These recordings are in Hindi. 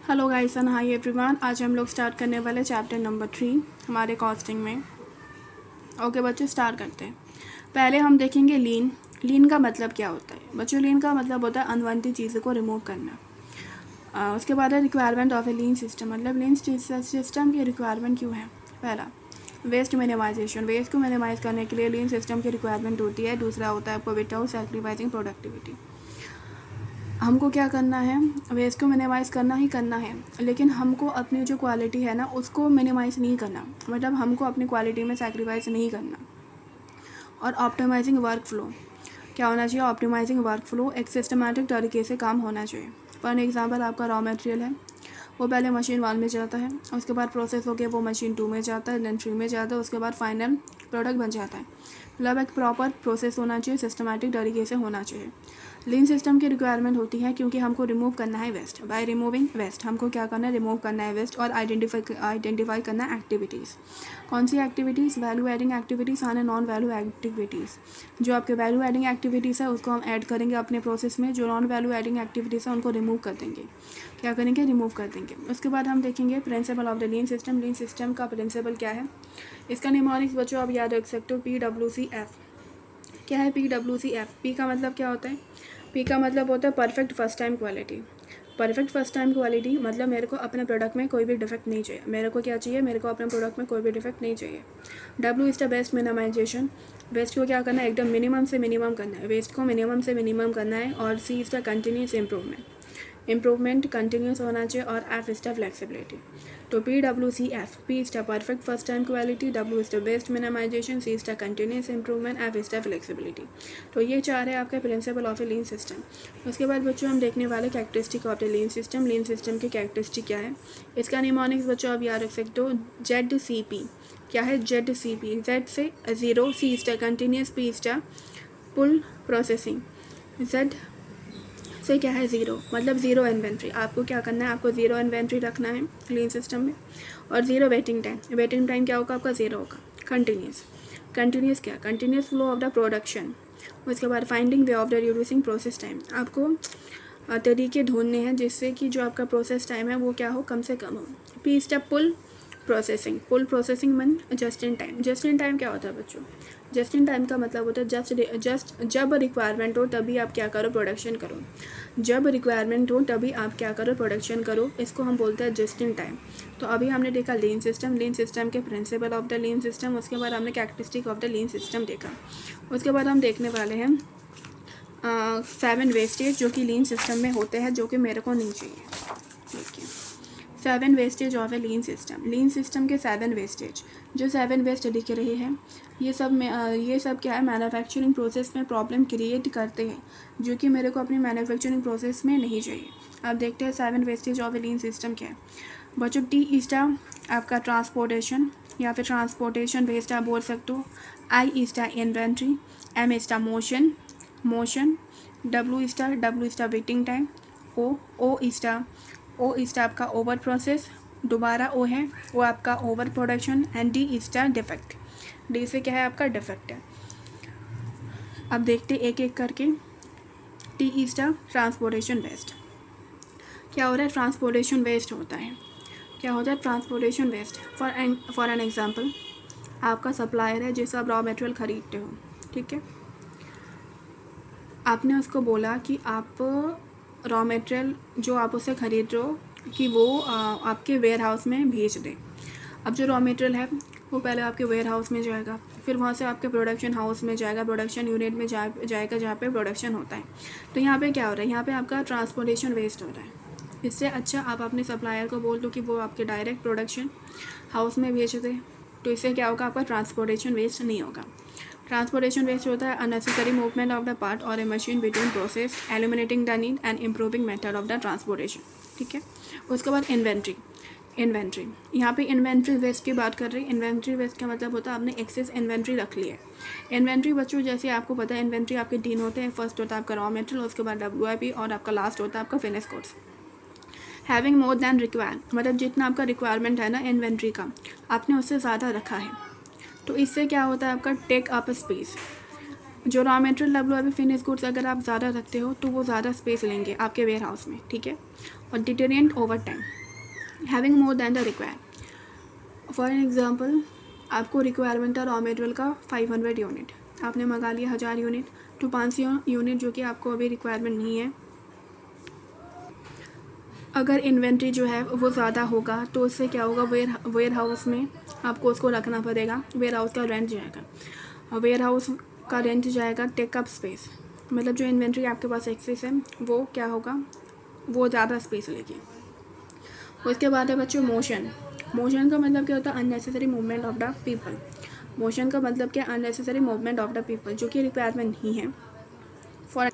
Hello guys and hi everyone. आज हम लोग स्टार्ट करने वाले चैप्टर नंबर 3 हमारे कॉस्टिंग में। ओके बच्चों, स्टार्ट करते हैं। पहले हम देखेंगे लीन। लीन का मतलब क्या होता है बच्चों? लीन का मतलब होता है अनवांटेड चीज़ों को रिमूव करना। उसके बाद है requirement of a lean system. मतलब लीन सिस्टम की रिक्वायरमेंट क्यों है? पहला, वेस्ट मिनिमाइजेशन। वेस्ट को मिनिमाइज करने के लिए लीन सिस्टम की रिक्वायरमेंट होती है। दूसरा होता है आपको विदाउट सैक्रिफाइसिंग प्रोडक्टिविटी। हमको क्या करना है? वेस्ट को मिनिमाइज़ करना ही करना है, लेकिन हमको अपनी जो क्वालिटी है ना उसको मिनिमाइज़ नहीं करना। मतलब हमको अपनी क्वालिटी में सैक्रिफाइस नहीं करना। और ऑप्टिमाइजिंग वर्क फ्लो क्या होना चाहिए? ऑप्टिमाइजिंग वर्क फ्लो एक सिस्टमैटिक तरीके से काम होना चाहिए। फॉर एग्जांपल, आपका रॉ मटेरियल है, वो पहले मशीन 1 में जाता है, उसके बाद प्रोसेस होकर वो मशीन 2 में जाता है, देन 3 में जाता है, उसके बाद फाइनल प्रोडक्ट बन जाता है। मतलब एक प्रॉपर प्रोसेस होना चाहिए, सिस्टमैटिक तरीके से होना चाहिए। लीन सिस्टम की रिक्वायरमेंट होती है क्योंकि हमको रिमूव करना है वेस्ट। बाय रिमूविंग वेस्ट हमको क्या करना है? रिमूव करना है वेस्ट और आइडेंटिफाई करना है एक्टिविटीज़। कौन सी एक्टिविटीज़? वैल्यू एडिंग एक्टिविटीज़ आने नॉन वैल्यू एक्टिविटीज़। जो आपके वैल्यू एडिंग एक्टिविटीज़ है उसको हम ऐड करेंगे अपने प्रोसेस में। जो नॉन वैल्यू एडिंग एक्टिविटीज़ है उनको रिमूव कर देंगे। क्या करेंगे? रिमूव कर देंगे। उसके बाद हम देखेंगे principle of the lean system. Lean system का प्रिंसिपल क्या है? इसका निमोनिक्स बच्चों आप याद रख सकते हो, PWCF। क्या है PWCF? पी का मतलब क्या होता है? पी का मतलब होता है perfect first time quality. Perfect first time quality मतलब मेरे को अपने प्रोडक्ट में कोई भी डिफेक्ट नहीं चाहिए। मेरे को क्या चाहिए? मेरे को अपने प्रोडक्ट में कोई भी डिफेक्ट नहीं चाहिए। W is the best minimisation. Waste को क्या करना है? एकदम मिनिमम से मिनिमम करना है। वेस्ट को मिनिमम से मिनिमम करना है। और C is the continuous improvement continuous होना चाहिए। और F इज़ द फ्लेक्सिबिलिटी। तो PWCF, P is the perfect first time quality, W is the best minimisation, C is the continuous improvement, F is the flexibility. तो ये 4 है आपका principle of a lean system. उसके बाद बच्चों हम देखने वाले characteristic of the lean system. Lean system की कैरेक्टरिस्टिक क्या है? इसका निमोनिक्स बच्चों आप याद रख सकते हो, ZCP। क्या है? ZCP। Z से 0, C is the continuous, P is the pull processing. Z से क्या है? 0 मतलब 0 इन्वेंट्री। आपको क्या करना है? आपको 0 इन्वेंट्री रखना है लीन सिस्टम में। और 0 वेटिंग टाइम। वेटिंग टाइम क्या होगा आपका? 0 होगा। कंटिन्यूस क्या? Continuous flow of the production. उसके बाद finding way of the reducing process time. आपको तरीके ढूंढने हैं जिससे कि जो आपका प्रोसेस टाइम है वो क्या हो? कम से कम हो। पी स्टेप पुल प्रोसेसिंग मन just in time. Just in time क्या होता है बच्चों? जस्ट इन टाइम का मतलब होता है जस्ट जब रिक्वायरमेंट हो तभी आप क्या करो? प्रोडक्शन करो। जब रिक्वायरमेंट हो तभी आप क्या करो? प्रोडक्शन करो। इसको हम बोलते हैं जस्ट इन टाइम। तो अभी हमने देखा लीन सिस्टम के principle of the lean system. उसके बाद हमने characteristic of the lean system देखा। उसके बाद हम देखने वाले हैं 7 वेस्टेज जो कि लीन सिस्टम में होते हैं, जो कि मेरे को नहीं चाहिए। देखिए 7 wastage of a lean system के 7 वेस्टेज। जो 7 वेस्ट दिख रहे हैं ये सब क्या है? मैन्युफैक्चरिंग प्रोसेस में प्रॉब्लम क्रिएट करते हैं, जो कि मेरे को अपनी मैन्युफैक्चरिंग प्रोसेस में नहीं चाहिए। अब देखते हैं 7 wastage of a lean system क्या है बच्चों। T इज़ द आपका ट्रांसपोर्टेशन या फिर ट्रांसपोर्टेशन वेस्ट आप बोल सकते हो। I is the inventory. M is the motion. W is the waiting time. O is the आपका ओवर प्रोसेस। दोबारा O है वो आपका over production. And D is the defect. D से क्या है? आपका डिफेक्ट है। अब देखते एक एक करके। T is the transportation waste. क्या हो रहा है? ट्रांसपोर्टेशन वेस्ट होता है। क्या होता है? Transportation waste. For an example, आपका सप्लायर है जिससे आप रॉ मटेरियल ख़रीदते हो, ठीक है। आपने उसको बोला कि आप रॉ मटेरियल जो आप उससे ख़रीद रहे हो कि वो आपके वेयर हाउस में भेज दे। अब जो रॉ मटेरियल है वो पहले आपके वेयर हाउस में जाएगा, फिर वहाँ से आपके प्रोडक्शन हाउस में जाएगा, प्रोडक्शन यूनिट में जाएगा जहाँ पे प्रोडक्शन होता है। तो यहाँ पे क्या हो रहा है? यहाँ पे आपका ट्रांसपोर्टेशन वेस्ट हो रहा है। इससे अच्छा आप अपने सप्लायर को बोल दो कि वो आपके डायरेक्ट प्रोडक्शन हाउस में भेज दे। तो इससे क्या होगा? आपका ट्रांसपोर्टेशन वेस्ट नहीं होगा। ट्रांसपोर्टेशन वेस्ट होता है unnecessary movement of the part और a machine between process, eliminating the need and improving method of the transportation, ठीक है। उसके बाद इन्वेंट्री यहाँ पे इन्वेंट्री वेस्ट की बात कर रही है। इन्वेंट्री वेस्ट का मतलब होता है आपने एक्सेस इन्वेंट्री रख ली है। इन्वेंट्री बच्चों जैसे आपको पता है इन्वेंट्री आपके 3 होते हैं। फर्स्ट होता है आपका रॉ मटेरियल, उसके बाद WIP और आपका लास्ट होता है आपका finish goods. Having more then require मतलब जितना आपका रिक्वायरमेंट है ना इन्वेंट्री का, आपने उससे ज़्यादा रखा है। तो इससे क्या होता है? आपका टेक अप स्पेस। जो raw material WIP finish goods अगर आप ज़्यादा रखते हो तो वो ज़्यादा स्पेस लेंगे आपके वेयर हाउस में, ठीक है। और deteriorate over time having more than the require. For an example, आपको रिक्वायरमेंट है रॉ मटेरियल का 500 यूनिट, आपने मंगा लिया 1000 यूनिट, तो 500 यूनिट जो कि आपको अभी रिक्वायरमेंट नहीं है। अगर इन्वेंट्री जो है वो ज़्यादा होगा तो उससे क्या होगा, वेयर हाउस में आपको उसको रखना पड़ेगा। वेयर हाउस का रेंट जाएगा, वेयर हाउस का रेंट जाएगा, टेकअप स्पेस, मतलब जो इन्वेंट्री आपके पास एक्सेस है वो क्या होगा, वो ज़्यादा स्पेस लेगी। उसके बाद है बच्चों मोशन। मोशन का मतलब क्या होता है, unnecessary movement of the people. Motion का मतलब क्या, unnecessary movement of the people, जो कि रिक्वायरमेंट नहीं है। फॉर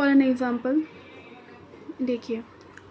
एन एग्जाम्पल देखिए,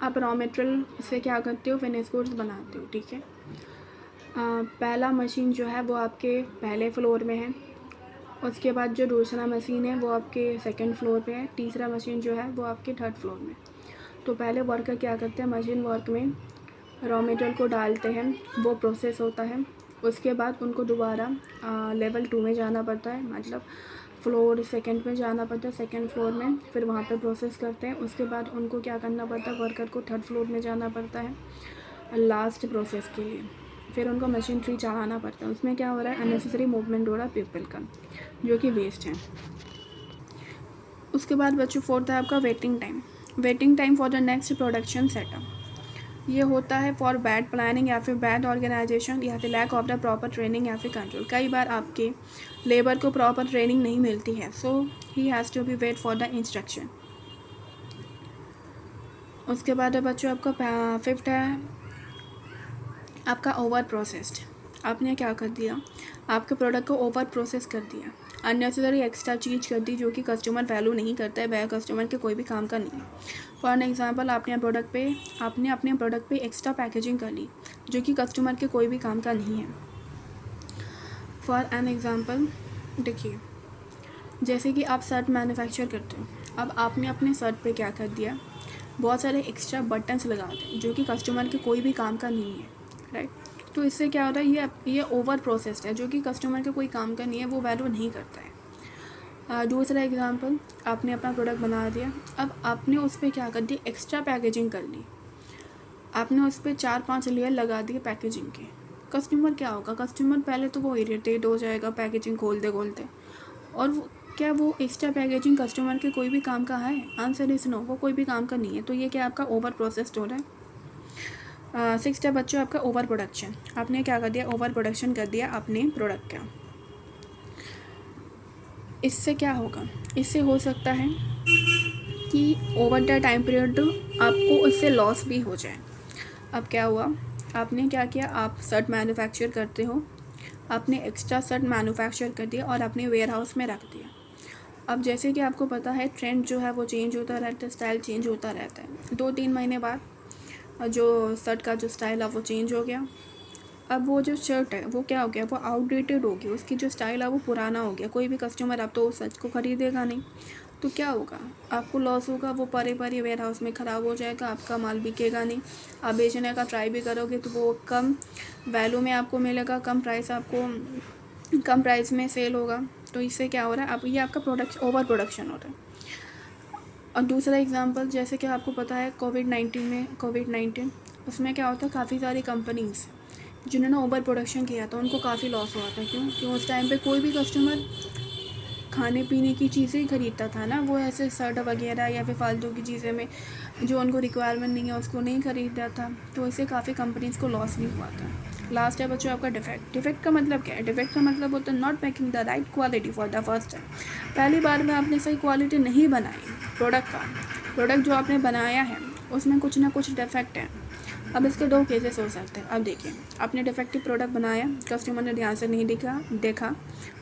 आप रॉ मटेरियल से क्या करते हो, फिनिश गुड्स बनाते हो, ठीक है। पहला मशीन जो है वो आपके पहले फ्लोर में है, उसके बाद जो दूसरा मशीन है वो आपके सेकंड फ्लोर पे है, तीसरा मशीन जो है वो आपके थर्ड फ्लोर में। तो पहले वर्कर क्या करते हैं, मशीन वर्क में रॉ मटेरियल को डालते हैं, वो प्रोसेस होता है, उसके बाद उनको दोबारा लेवल 2 में जाना पड़ता है, मतलब फ्लोर सेकंड में जाना पड़ता है, सेकंड फ्लोर में, फिर वहाँ पे प्रोसेस करते हैं। उसके बाद उनको क्या करना पड़ता है, वर्कर को थर्ड फ्लोर में जाना पड़ता है लास्ट प्रोसेस के लिए, फिर उनको मशीन 3 चलाना पड़ता है। उसमें क्या हो रहा है, अननेसेसरी मूवमेंट हो रहा है पीपल का, जो कि वेस्ट है। उसके बाद बच्चों फोर्थ है आपका waiting time. Waiting time for the next production setup, ये होता है फॉर बैड प्लानिंग या फिर बैड ऑर्गेनाइजेशन या फिर lack of the proper training या फिर कंट्रोल। कई बार आपके लेबर को प्रॉपर ट्रेनिंग नहीं मिलती है, so he has to be wait for the instruction. उसके बाद है बच्चों आपका फिफ्थ है आपका ओवर प्रोसेस्ड। आपने क्या कर दिया, आपके प्रोडक्ट को ओवर प्रोसेस कर दिया, अननेसेसरी एक्स्ट्रा चीज़ कर दी जो कि कस्टमर वैल्यू नहीं करता है, वह कस्टमर के कोई भी काम का नहीं है। फॉर एन एग्जांपल, आपने अपने प्रोडक्ट पे एक्स्ट्रा पैकेजिंग कर ली जो कि कस्टमर के कोई भी काम का नहीं है। फॉर एन एग्जांपल देखिए, जैसे कि आप शर्ट मैन्युफैक्चर करते हो, अब आपने अपने शर्ट पे क्या कर दिया, बहुत सारे एक्स्ट्रा बटन्स लगा दें जो कि कस्टमर के कोई भी काम का नहीं है, राइट। तो इससे क्या होता है, ये ओवर प्रोसेस्ड है जो कि कस्टमर के कोई काम का नहीं है, वो वैल्यू नहीं करता है। दूसरा एग्जांपल, आपने अपना प्रोडक्ट बना दिया, अब आपने उस पर क्या कर दिया, एक्स्ट्रा पैकेजिंग कर ली, आपने उस पर 4-5 लेयर लगा दिए पैकेजिंग के। कस्टमर क्या होगा, कस्टमर पहले तो वो इरिटेट हो जाएगा पैकेजिंग खोलते, और क्या वो एक्स्ट्रा पैकेजिंग कस्टमर के कोई भी काम का है, आंसर इज नो, वो कोई भी काम का नहीं है। तो ये क्या आपका ओवर प्रोसेस्ड हो रहा है। 6 है बच्चों आपका ओवर प्रोडक्शन। आपने क्या कर दिया, ओवर प्रोडक्शन कर दिया अपने प्रोडक्ट का। इससे क्या होगा, इससे हो सकता है कि ओवर द टाइम पीरियड आपको उससे लॉस भी हो जाए। अब क्या हुआ, आपने क्या किया, आप शर्ट मैन्युफैक्चर करते हो, आपने एक्स्ट्रा शर्ट मैन्युफैक्चर कर दिया और अपने वेयर हाउस में रख दिया। अब जैसे कि आपको पता है ट्रेंड जो है वो चेंज होता रहता है, स्टाइल चेंज होता रहता है। 2-3 महीने बाद जो शर्ट का जो स्टाइल है वो चेंज हो गया। अब वो जो शर्ट है वो क्या हो गया, वो आउटडेटेड हो गई, उसकी जो स्टाइल है वो पुराना हो गया, कोई भी कस्टमर अब तो उस शर्ट को ख़रीदेगा नहीं। तो क्या होगा, आपको लॉस होगा, वो परे वेयर हाउस में ख़राब हो जाएगा, आपका माल बिकेगा नहीं। आप बेचने का ट्राई भी करोगे तो वो कम वैल्यू में आपको मिलेगा, कम प्राइस में सेल होगा। तो इससे क्या हो रहा है, अब ये आपका ओवर प्रोडक्शन हो रहा है। और दूसरा एग्जांपल, जैसे कि आपको पता है कोविड-19 उसमें क्या होता है, काफ़ी सारी कंपनीज़ जिन्होंने ओवर प्रोडक्शन किया था उनको काफ़ी लॉस हुआ था। क्यों उस टाइम पे कोई भी कस्टमर खाने पीने की चीज़ें ही ख़रीदता था ना, वो ऐसे शर्ट वगैरह या फिर फालतू की चीज़ें में जो उनको रिक्वायरमेंट नहीं है उसको नहीं ख़रीदा था, तो इससे काफ़ी कंपनीज़ को लॉस भी हुआ था। लास्ट है बच्चों आपका डिफेक्ट का मतलब क्या है, डिफेक्ट का मतलब होता है not making the right quality for the first time. पहली बार में आपने सही क्वालिटी नहीं बनाई प्रोडक्ट जो आपने बनाया है उसमें कुछ ना कुछ डिफेक्ट है। अब इसके 2 केसेस हो सकते हैं। अब देखिए, आपने डिफेक्टिव प्रोडक्ट बनाया, कस्टमर ने ध्यान से नहीं देखा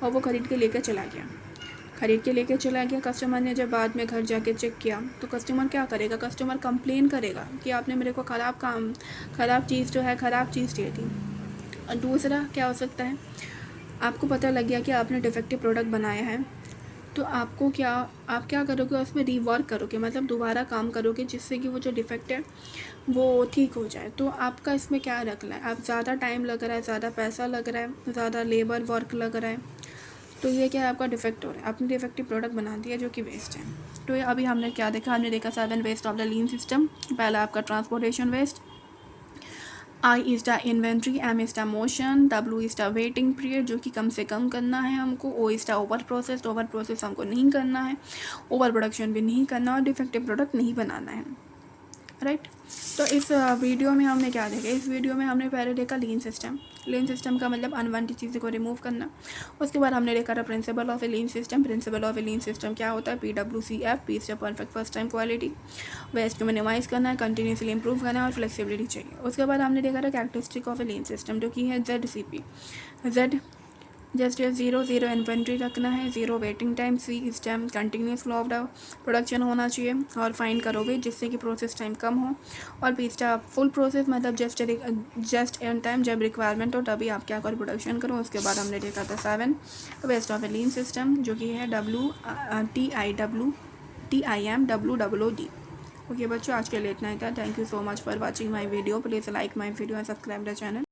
और वो ख़रीद के लेकर चला गया। कस्टमर ने जब बाद में घर जाके चेक किया तो कस्टमर क्या करेगा, कस्टमर कंप्लेन करेगा कि आपने मेरे को ख़राब चीज़ दे दी। और दूसरा क्या हो सकता है, आपको पता लग गया कि आपने डिफेक्टिव प्रोडक्ट बनाया है, तो आप क्या करोगे, उसमें रीवर्क करोगे, मतलब दोबारा काम करोगे जिससे कि वो जो डिफेक्ट है वो ठीक हो जाए। तो आपका इसमें क्या रखना है, आप ज़्यादा टाइम लग रहा है, ज़्यादा पैसा लग रहा है, ज़्यादा लेबर वर्क लग रहा है, तो ये क्या है, आपका डिफेक्ट हो रहा है, आपने डिफेक्टिव प्रोडक्ट बना दिया जो कि वेस्ट है। तो ये अभी हमने क्या देखा, 7 waste of the lean system. पहला आपका transportation waste, I is the inventory, M is the motion, W is the waiting period जो कि कम से कम करना है हमको, O is the over process हमको नहीं करना है, ओवर प्रोडक्शन भी नहीं करना और डिफेक्टिव प्रोडक्ट नहीं बनाना है, राइट। तो इस वीडियो में हमने क्या देखा, इस वीडियो में हमने पहले देखा लीन सिस्टम का मतलब अनवांटेड चीज़ों को रिमूव करना। उसके बाद हमने देखा था principle of a lean system क्या होता है, PWCF, P is the perfect first time quality, waste को मिनिमाइज़ करना है, कंटिन्यूसली इंप्रूव करना है और फ्लेक्सिबिलिटी चाहिए। उसके बाद हमने देखा था characteristic of a lean system जो कि है ZCP, Z जस्ट 0 इन्वेंट्री रखना है, 0 वेटिंग टाइम, C इस time continuous flow of the production होना चाहिए और फाइंड करोगे जिससे कि प्रोसेस टाइम कम हो, और P स्टा फुल प्रोसेस मतलब जस्ट इन टाइम, जब रिक्वायरमेंट हो तभी आप क्या करो प्रोडक्शन करो। उसके बाद हमने देखा था 7 waste of a lean system जो कि है TIMWOD। ओके बच्चों, आज के लिए इतना ही था। Thank you so much for watching my video. Please like my video and subscribe the channel.